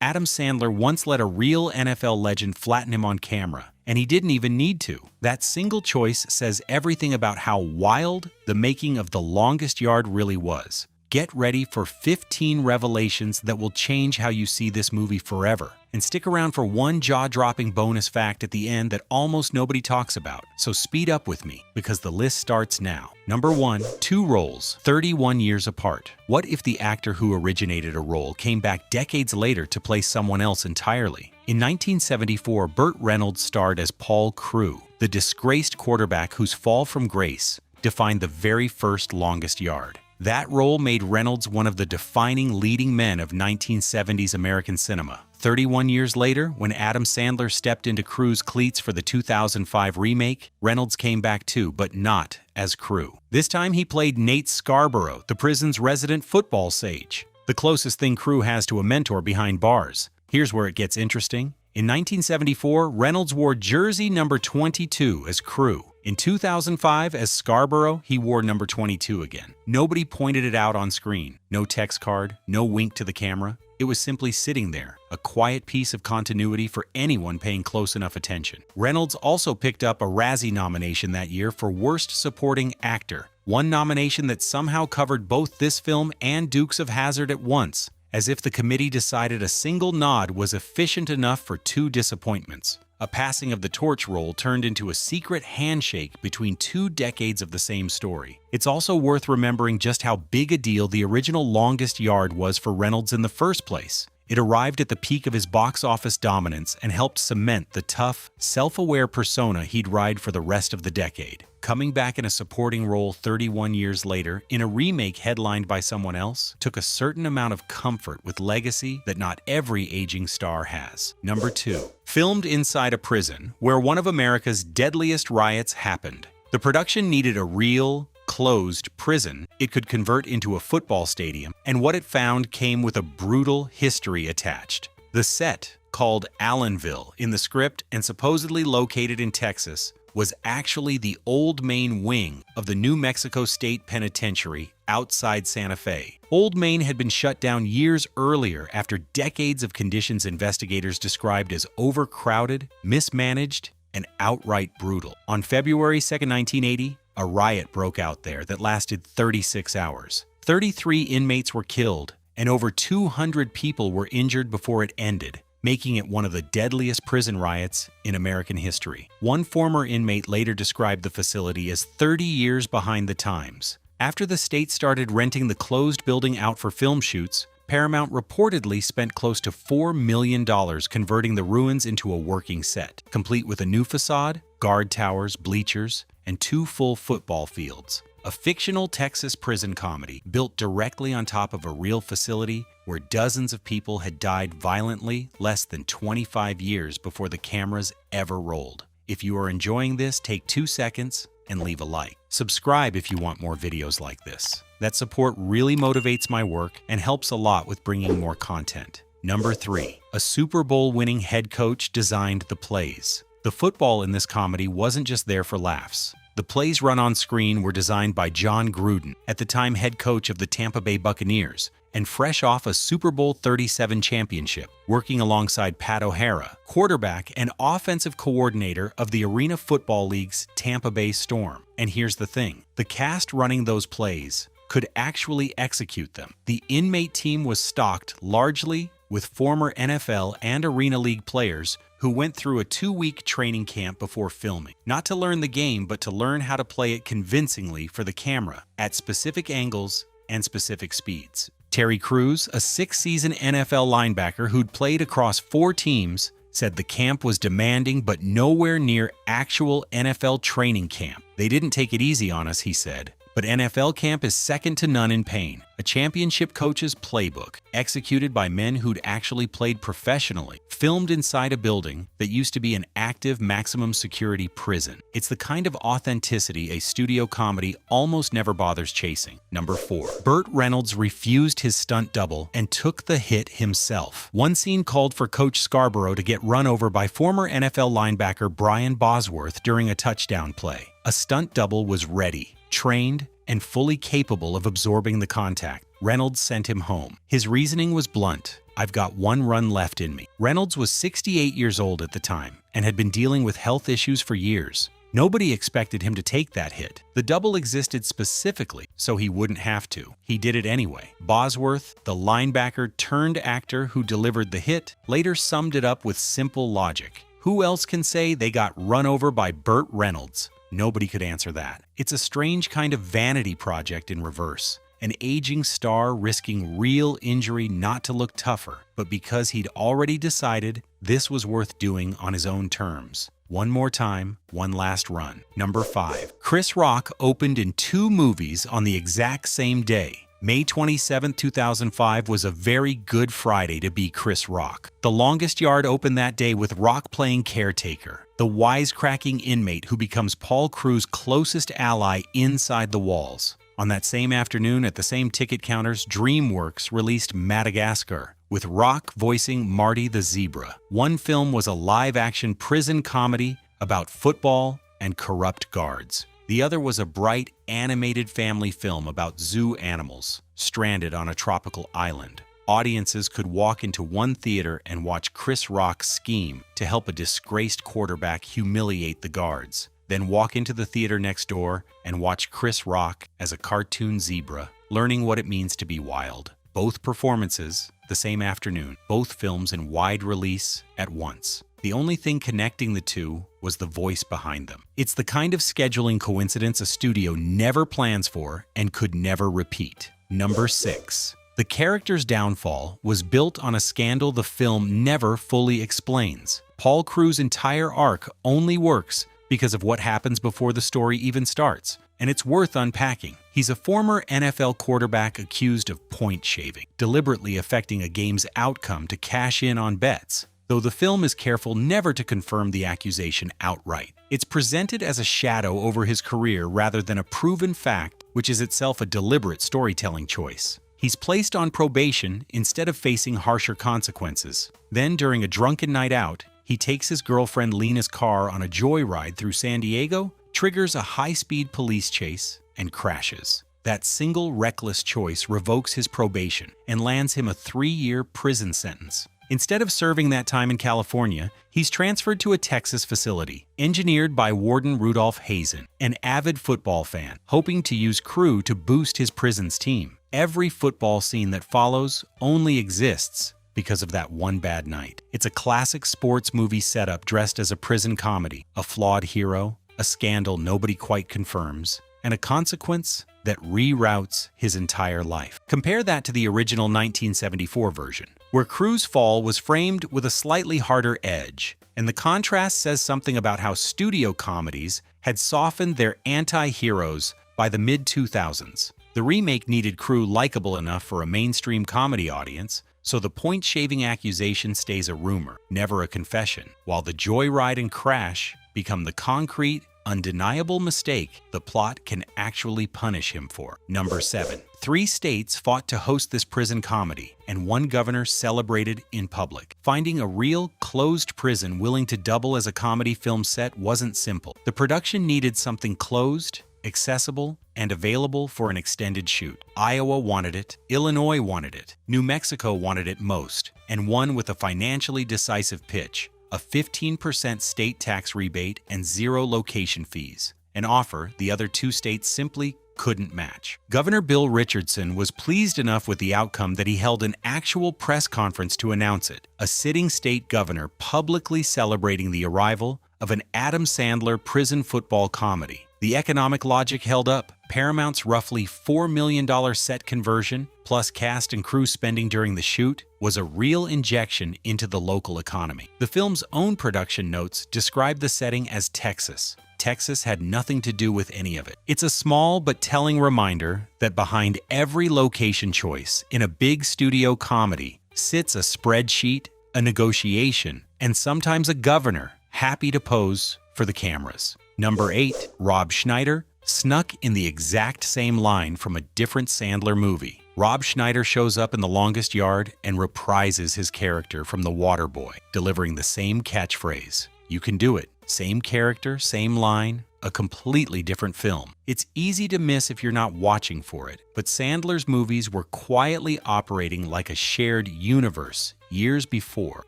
Adam Sandler once let a real NFL legend flatten him on camera, and he didn't even need to. That single choice says everything about how wild the making of The Longest Yard really was. Get ready for 15 revelations that will change how you see this movie forever. And stick around for one jaw-dropping bonus fact at the end that almost nobody talks about. So speed up with me, because the list starts now. Number 1, 2 roles, 31 years apart. What if the actor who originated a role came back decades later to play someone else entirely? In 1974, Burt Reynolds starred as Paul Crewe, the disgraced quarterback whose fall from grace defined the very first Longest Yard. That role made Reynolds one of the defining leading men of 1970s American cinema. 31 years later, when Adam Sandler stepped into Crewe's cleats for the 2005 remake, Reynolds came back too, but not as Crewe. This time he played Nate Scarborough, the prison's resident football sage, the closest thing Crewe has to a mentor behind bars. Here's where it gets interesting. In 1974, Reynolds wore jersey number 22 as Crewe. In 2005, as Scarborough, he wore number 22 again. Nobody pointed it out on screen. No text card, no wink to the camera. It was simply sitting there, a quiet piece of continuity for anyone paying close enough attention. Reynolds also picked up a Razzie nomination that year for Worst Supporting Actor, one nomination that somehow covered both this film and Dukes of Hazzard at once, as if the committee decided a single nod was efficient enough for 2 disappointments. A passing of the torch role turned into a secret handshake between 2 decades of the same story. It's also worth remembering just how big a deal the original Longest Yard was for Reynolds in the first place. It arrived at the peak of his box office dominance and helped cement the tough, self-aware persona he'd ride for the rest of the decade. Coming back in a supporting role 31 years later, in a remake headlined by someone else, took a certain amount of comfort with legacy that not every aging star has. Number 2. Filmed inside a prison, where one of America's deadliest riots happened. The production needed a real, closed prison it could convert into a football stadium, and what it found came with a brutal history attached. The set, called Allenville in the script and supposedly located in Texas, was actually the old main wing of the New Mexico State Penitentiary outside Santa Fe. Old Main had been shut down years earlier after decades of conditions investigators described as overcrowded, mismanaged, and outright brutal. On February 2, 1980, a riot broke out there that lasted 36 hours. 33 inmates were killed, and over 200 people were injured before it ended, making it one of the deadliest prison riots in American history. One former inmate later described the facility as 30 years behind the times. After the state started renting the closed building out for film shoots, Paramount reportedly spent close to $4 million converting the ruins into a working set, complete with a new facade, guard towers, bleachers, and 2 full football fields. A fictional Texas prison comedy built directly on top of a real facility where dozens of people had died violently less than 25 years before the cameras ever rolled. If you are enjoying this, take 2 seconds and leave a like. Subscribe if you want more videos like this. That support really motivates my work and helps a lot with bringing more content. Number 3. A Super Bowl winning head coach designed the plays. The football in this comedy wasn't just there for laughs. The plays run on screen were designed by John Gruden, at the time head coach of the Tampa Bay Buccaneers, and fresh off a Super Bowl 37 championship, working alongside Pat O'Hara, quarterback and offensive coordinator of the Arena Football League's Tampa Bay Storm. And here's the thing, the cast running those plays could actually execute them. The inmate team was stocked largely with former NFL and Arena League players who went through a 2-week training camp before filming, not to learn the game, but to learn how to play it convincingly for the camera at specific angles and specific speeds. Terry Crews, a 6-season NFL linebacker who'd played across 4 teams, said the camp was demanding but nowhere near actual NFL training camp. They didn't take it easy on us, he said. But NFL camp is second to none in pain. A championship coach's playbook, executed by men who'd actually played professionally, filmed inside a building that used to be an active maximum security prison. It's the kind of authenticity a studio comedy almost never bothers chasing. Number 4. Burt Reynolds refused his stunt double and took the hit himself. One scene called for Coach Scarborough to get run over by former NFL linebacker Brian Bosworth during a touchdown play. A stunt double was ready, trained, and fully capable of absorbing the contact. Reynolds sent him home. His reasoning was blunt. "I've got one run left in me." Reynolds was 68 years old at the time and had been dealing with health issues for years. Nobody expected him to take that hit. The double existed specifically so he wouldn't have to. He did it anyway. Bosworth, the linebacker turned actor who delivered the hit, later summed it up with simple logic. Who else can say they got run over by Burt Reynolds? Nobody could answer that. It's a strange kind of vanity project in reverse. An aging star risking real injury not to look tougher, but because he'd already decided this was worth doing on his own terms. One more time, one last run. Number 5. Chris Rock opened in 2 movies on the exact same day. May 27, 2005 was a very good Friday to be Chris Rock. The Longest Yard opened that day with Rock playing caretaker, the wisecracking inmate who becomes Paul Crewe's closest ally inside the walls. On that same afternoon, at the same ticket counters, DreamWorks released Madagascar, with Rock voicing Marty the Zebra. One film was a live-action prison comedy about football and corrupt guards. The other was a bright, animated family film about zoo animals stranded on a tropical island. Audiences could walk into one theater and watch Chris Rock scheme to help a disgraced quarterback humiliate the guards, then walk into the theater next door and watch Chris Rock as a cartoon zebra, learning what it means to be wild. Both performances, the same afternoon, both films in wide release at once. The only thing connecting the two was the voice behind them. It's the kind of scheduling coincidence a studio never plans for and could never repeat. Number 6. The character's downfall was built on a scandal the film never fully explains. Paul Crewe's entire arc only works because of what happens before the story even starts, and it's worth unpacking. He's a former NFL quarterback accused of point shaving, deliberately affecting a game's outcome to cash in on bets, though the film is careful never to confirm the accusation outright. It's presented as a shadow over his career rather than a proven fact, which is itself a deliberate storytelling choice. He's placed on probation instead of facing harsher consequences. Then, during a drunken night out, he takes his girlfriend Lena's car on a joyride through San Diego, triggers a high-speed police chase, and crashes. That single reckless choice revokes his probation and lands him a 3-year prison sentence. Instead of serving that time in California, he's transferred to a Texas facility, engineered by Warden Rudolph Hazen, an avid football fan, hoping to use Crewe to boost his prison's team. Every football scene that follows only exists because of that one bad night. It's a classic sports movie setup dressed as a prison comedy, a flawed hero, a scandal nobody quite confirms, and a consequence that reroutes his entire life. Compare that to the original 1974 version, where Crewe's fall was framed with a slightly harder edge, and the contrast says something about how studio comedies had softened their anti-heroes by the mid-2000s. The remake needed Crewe likable enough for a mainstream comedy audience, so the point-shaving accusation stays a rumor, never a confession, while the joyride and crash become the concrete, undeniable mistake the plot can actually punish him for. Number 7. 3 states fought to host this prison comedy, and one governor celebrated in public. Finding a real, closed prison willing to double as a comedy film set wasn't simple. The production needed something closed, accessible, and available for an extended shoot. Iowa wanted it, Illinois wanted it, New Mexico wanted it most, and one with a financially decisive pitch: a 15% state tax rebate and 0 location fees, an offer the other 2 states simply couldn't match. Governor Bill Richardson was pleased enough with the outcome that he held an actual press conference to announce it, a sitting state governor publicly celebrating the arrival of an Adam Sandler prison football comedy. The economic logic held up. Paramount's roughly $4 million set conversion, plus cast and crew spending during the shoot, was a real injection into the local economy. The film's own production notes describe the setting as Texas. Texas had nothing to do with any of it. It's a small but telling reminder that behind every location choice in a big studio comedy sits a spreadsheet, a negotiation, and sometimes a governor happy to pose for the cameras. Number 8. Rob Schneider snuck in the exact same line from a different Sandler movie. Rob Schneider shows up in The Longest Yard and reprises his character from The Waterboy, delivering the same catchphrase. You can do it. Same character, same line, a completely different film. It's easy to miss if you're not watching for it, but Sandler's movies were quietly operating like a shared universe years before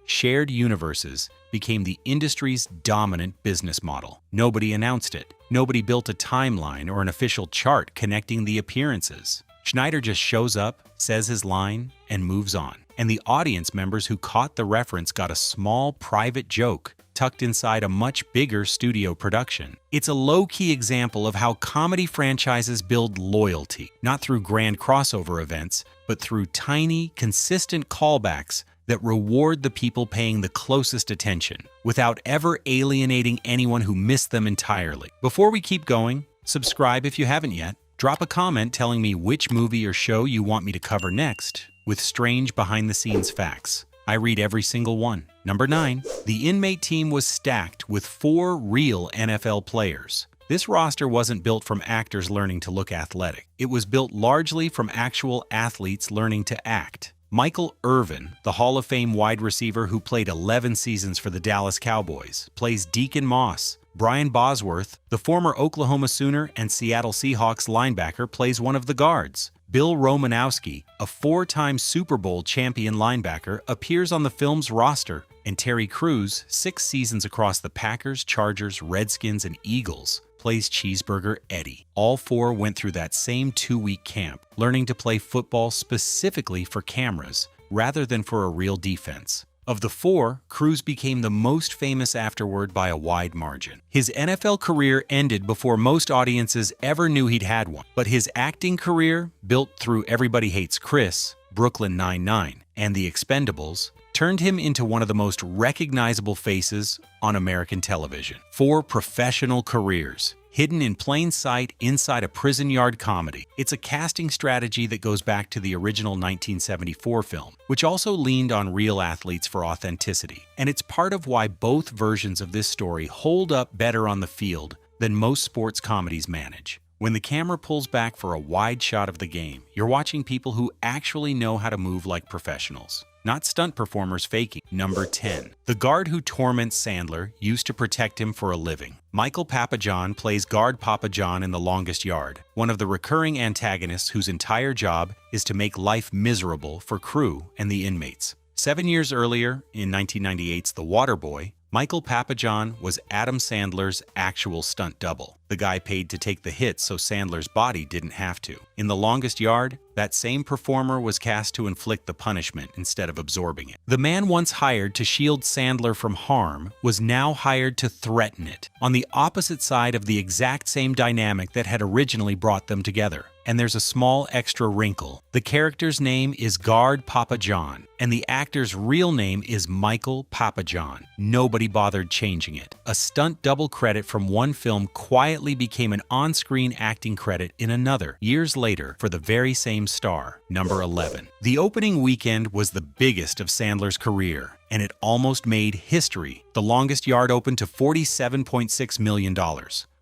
shared universes became the industry's dominant business model. Nobody announced it. Nobody built a timeline or an official chart connecting the appearances. Schneider just shows up, says his line, and moves on. And the audience members who caught the reference got a small private joke tucked inside a much bigger studio production. It's a low-key example of how comedy franchises build loyalty, not through grand crossover events, but through tiny, consistent callbacks that reward the people paying the closest attention, without ever alienating anyone who missed them entirely. Before we keep going, subscribe if you haven't yet. Drop a comment telling me which movie or show you want me to cover next, with strange behind-the-scenes facts. I read every single one. Number 9. The inmate team was stacked with 4 real NFL players. This roster wasn't built from actors learning to look athletic. It was built largely from actual athletes learning to act. Michael Irvin, the Hall of Fame wide receiver who played 11 seasons for the Dallas Cowboys, plays Deacon Moss. Brian Bosworth, the former Oklahoma Sooner and Seattle Seahawks linebacker, plays one of the guards. Bill Romanowski, a 4-time Super Bowl champion linebacker, appears on the film's roster, and Terry Crews, 6 seasons across the Packers, Chargers, Redskins, and Eagles, plays Cheeseburger Eddie. All 4 went through that same 2-week camp, learning to play football specifically for cameras, rather than for a real defense. Of the 4, Crews became the most famous afterward by a wide margin. His NFL career ended before most audiences ever knew he'd had one, but his acting career, built through Everybody Hates Chris, Brooklyn Nine-Nine, and The Expendables, turned him into one of the most recognizable faces on American television. 4 professional careers, hidden in plain sight inside a prison yard comedy. It's a casting strategy that goes back to the original 1974 film, which also leaned on real athletes for authenticity. And it's part of why both versions of this story hold up better on the field than most sports comedies manage. When the camera pulls back for a wide shot of the game, you're watching people who actually know how to move like professionals, not stunt performers faking. Number 10. The guard who torments Sandler used to protect him for a living. Michael Papajohn plays guard Papa John in The Longest Yard, one of the recurring antagonists whose entire job is to make life miserable for Crewe and the inmates. 7 years earlier, in 1998's The Waterboy, Michael Papajohn was Adam Sandler's actual stunt double, the guy paid to take the hits so Sandler's body didn't have to. In The Longest Yard, that same performer was cast to inflict the punishment instead of absorbing it. The man once hired to shield Sandler from harm was now hired to threaten it, on the opposite side of the exact same dynamic that had originally brought them together. And there's a small extra wrinkle. The character's name is Guard Papa John, and the actor's real name is Michael Papajohn. Nobody bothered changing it. A stunt double credit from one film quietly became an on-screen acting credit in another, years later, for the very same star. Number 11. The opening weekend was the biggest of Sandler's career, and it almost made history. The Longest Yard opened to $47.6 million.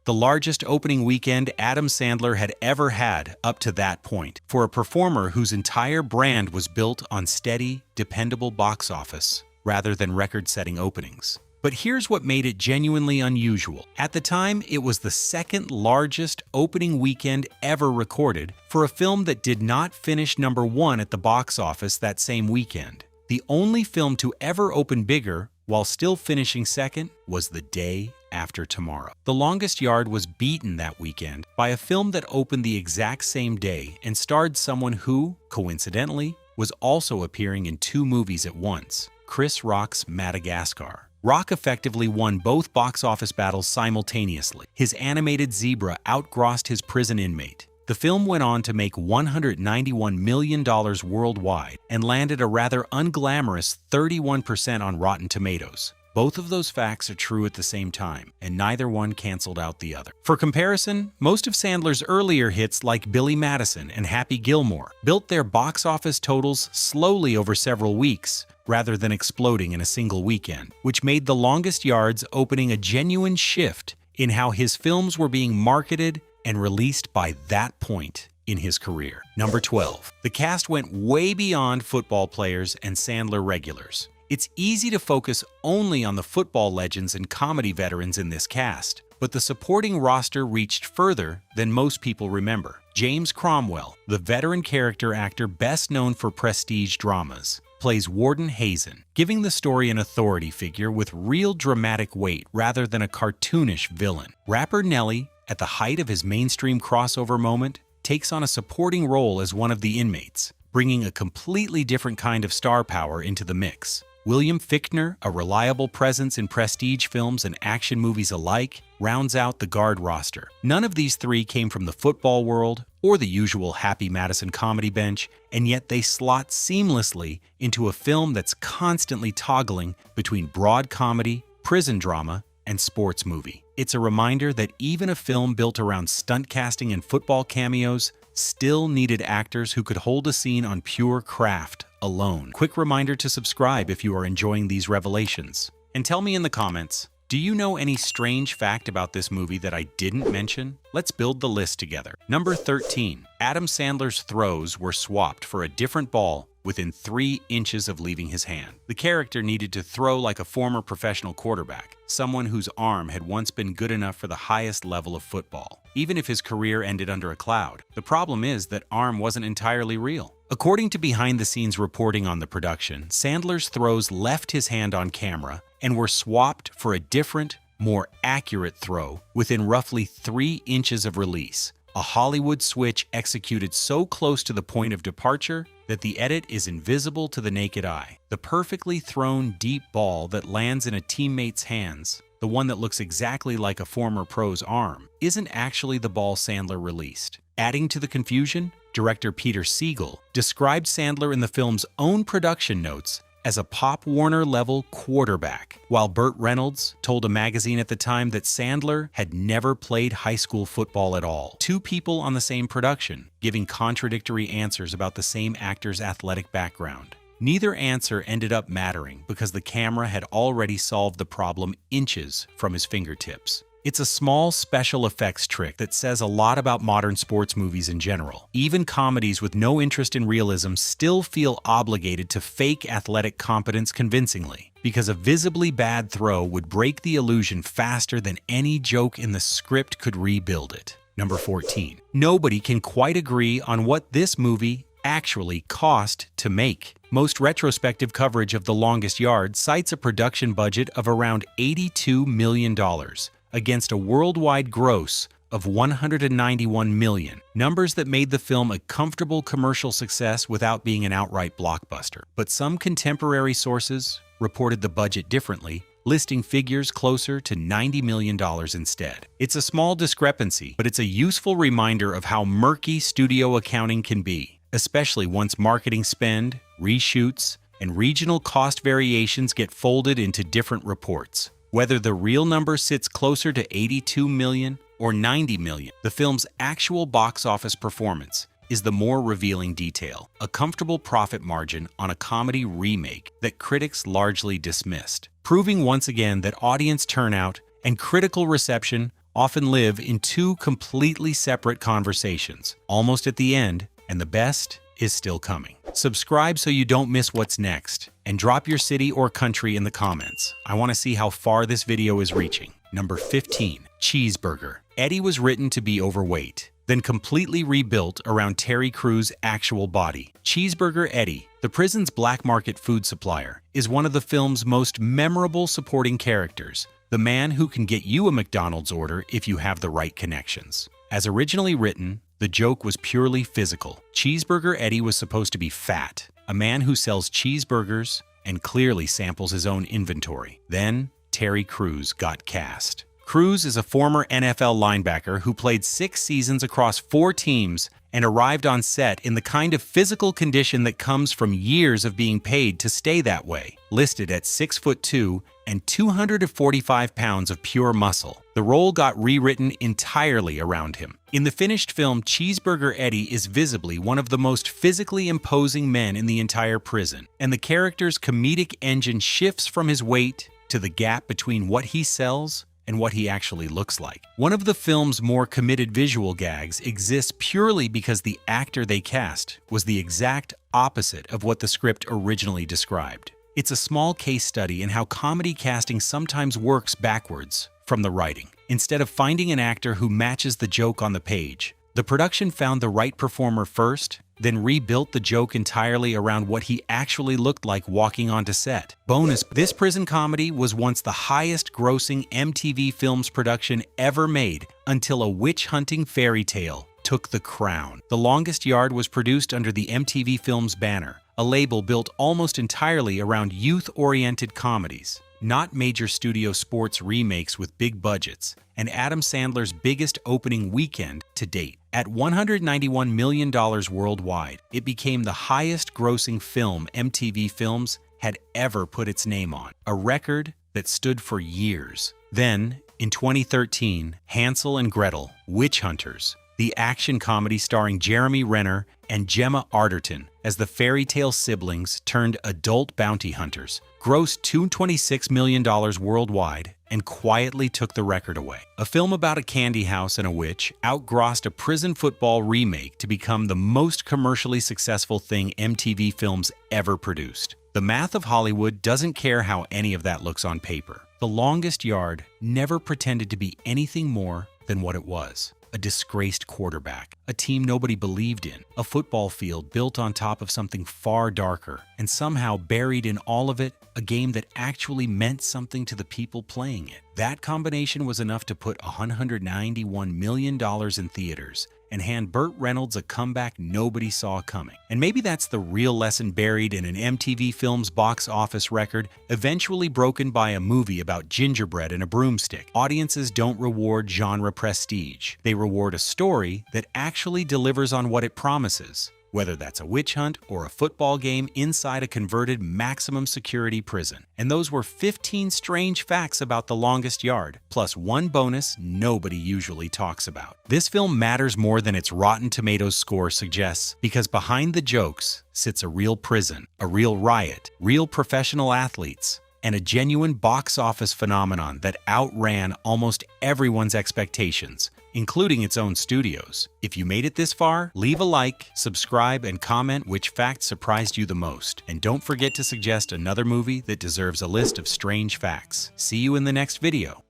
The largest opening weekend Adam Sandler had ever had up to that point, for a performer whose entire brand was built on steady, dependable box office, rather than record-setting openings. But here's what made it genuinely unusual. At the time, it was the second largest opening weekend ever recorded for a film that did not finish number 1 at the box office that same weekend. The only film to ever open bigger while still finishing second was The Day After Tomorrow. The Longest Yard was beaten that weekend by a film that opened the exact same day and starred someone who, coincidentally, was also appearing in 2 movies at once, Chris Rock's Madagascar. Rock effectively won both box office battles simultaneously. His animated zebra outgrossed his prison inmate. The film went on to make $191 million worldwide and landed a rather unglamorous 31% on Rotten Tomatoes. Both of those facts are true at the same time, and neither one canceled out the other. For comparison, most of Sandler's earlier hits like Billy Madison and Happy Gilmore built their box office totals slowly over several weeks, rather than exploding in a single weekend, which made The Longest Yard's opening a genuine shift in how his films were being marketed and released by that point in his career. Number 12. The cast went way beyond football players and Sandler regulars. It's easy to focus only on the football legends and comedy veterans in this cast, But the supporting roster reached further than most people remember. James Cromwell, the veteran character actor best known for prestige dramas, plays Warden Hazen, giving the story an authority figure with real dramatic weight rather than a cartoonish villain. Rapper Nelly, at the height of his mainstream crossover moment, takes on a supporting role as one of the inmates, bringing a completely different kind of star power into the mix. William Fichtner, a reliable presence in prestige films and action movies alike, rounds out the guard roster. None of these three came from the football world or the usual Happy Madison comedy bench, and yet they slot seamlessly into a film that's constantly toggling between broad comedy, prison drama, and sports movie. It's a reminder that even a film built around stunt casting and football cameos still needed actors who could hold a scene on pure craft alone. Quick reminder to subscribe if you are enjoying these revelations. And tell me in the comments, do you know any strange fact about this movie that I didn't mention? Let's build the list together. Number 13. Adam Sandler's throws were swapped for a different ball within 3 inches of leaving his hand. The character needed to throw like a former professional quarterback, someone whose arm had once been good enough for the highest level of football, even if his career ended under a cloud. The problem is that arm wasn't entirely real. According to behind-the-scenes reporting on the production, Sandler's throws left his hand on camera and were swapped for a different, more accurate throw within roughly 3 inches of release. A Hollywood switch executed so close to the point of departure that the edit is invisible to the naked eye. The perfectly thrown deep ball that lands in a teammate's hands, the one that looks exactly like a former pro's arm, isn't actually the ball Sandler released. Adding to the confusion, director Peter Siegel described Sandler in the film's own production notes as a Pop Warner-level quarterback, while Burt Reynolds told a magazine at the time that Sandler had never played high school football at all. 2 people on the same production, giving contradictory answers about the same actor's athletic background. Neither answer ended up mattering because the camera had already solved the problem inches from his fingertips. It's a small special effects trick that says a lot about modern sports movies in general. Even comedies with no interest in realism still feel obligated to fake athletic competence convincingly, because a visibly bad throw would break the illusion faster than any joke in the script could rebuild it. Number 14. Nobody can quite agree on what this movie actually cost to make. Most retrospective coverage of The Longest Yard cites a production budget of around $82 million. Against a worldwide gross of $191 million, numbers that made the film a comfortable commercial success without being an outright blockbuster. But some contemporary sources reported the budget differently, listing figures closer to $90 million instead. It's a small discrepancy, but it's a useful reminder of how murky studio accounting can be, especially once marketing spend, reshoots, and regional cost variations get folded into different reports. Whether the real number sits closer to $82 million or $90 million, the film's actual box office performance is the more revealing detail, a comfortable profit margin on a comedy remake that critics largely dismissed, proving once again that audience turnout and critical reception often live in 2 completely separate conversations, almost at the end, and the best is still coming. Subscribe so you don't miss what's next, and drop your city or country in the comments. I want to see how far this video is reaching. Number 15. Cheeseburger. Eddie was written to be overweight, then completely rebuilt around Terry Crews' actual body. Cheeseburger Eddie, the prison's black market food supplier, is one of the film's most memorable supporting characters, the man who can get you a McDonald's order if you have the right connections. As originally written, the joke was purely physical. Cheeseburger Eddie was supposed to be fat, a man who sells cheeseburgers and clearly samples his own inventory. Then, Terry Crews got cast. Crews is a former NFL linebacker who played 6 seasons across 4 teams and arrived on set in the kind of physical condition that comes from years of being paid to stay that way, listed at 6'2" and 245 pounds of pure muscle. The role got rewritten entirely around him. In the finished film, Cheeseburger Eddie is visibly one of the most physically imposing men in the entire prison, and the character's comedic engine shifts from his weight to the gap between what he sells and what he actually looks like. One of the film's more committed visual gags exists purely because the actor they cast was the exact opposite of what the script originally described. It's a small case study in how comedy casting sometimes works backwards from the writing. instead of finding an actor who matches the joke on the page. The production found the right performer first, then rebuilt the joke entirely around what he actually looked like walking onto set. Bonus: this prison comedy was once the highest-grossing MTV Films production ever made until a witch-hunting fairy tale took the crown. The Longest Yard was produced under the MTV Films banner, a label built almost entirely around youth-oriented comedies, not major studio sports remakes with big budgets, and Adam Sandler's biggest opening weekend to date. At $191 million worldwide, it became the highest-grossing film MTV Films had ever put its name on, a record that stood for years. Then, in 2013, Hansel and Gretel: Witch Hunters, the action comedy starring Jeremy Renner and Gemma Arterton as the fairy tale siblings turned adult bounty hunters, grossed $226 million worldwide and quietly took the record away. A film about a candy house and a witch outgrossed a prison football remake to become the most commercially successful thing MTV Films ever produced. The math of Hollywood doesn't care how any of that looks on paper. The Longest Yard never pretended to be anything more than what it was: a disgraced quarterback, a team nobody believed in, a football field built on top of something far darker, and somehow buried in all of it, a game that actually meant something to the people playing it. That combination was enough to put $191 million in theaters and hand Burt Reynolds a comeback nobody saw coming. And maybe that's the real lesson buried in an MTV Films box office record, eventually broken by a movie about gingerbread and a broomstick. Audiences don't reward genre prestige. They reward a story that actually delivers on what it promises, whether that's a witch hunt or a football game inside a converted maximum security prison. And those were 15 strange facts about The Longest Yard, plus one bonus nobody usually talks about. This film matters more than its Rotten Tomatoes score suggests, because behind the jokes sits a real prison, a real riot, real professional athletes, and a genuine box office phenomenon that outran almost everyone's expectations, including its own studios. If you made it this far, leave a like, subscribe, and comment which fact surprised you the most. And don't forget to suggest another movie that deserves a list of strange facts. See you in the next video.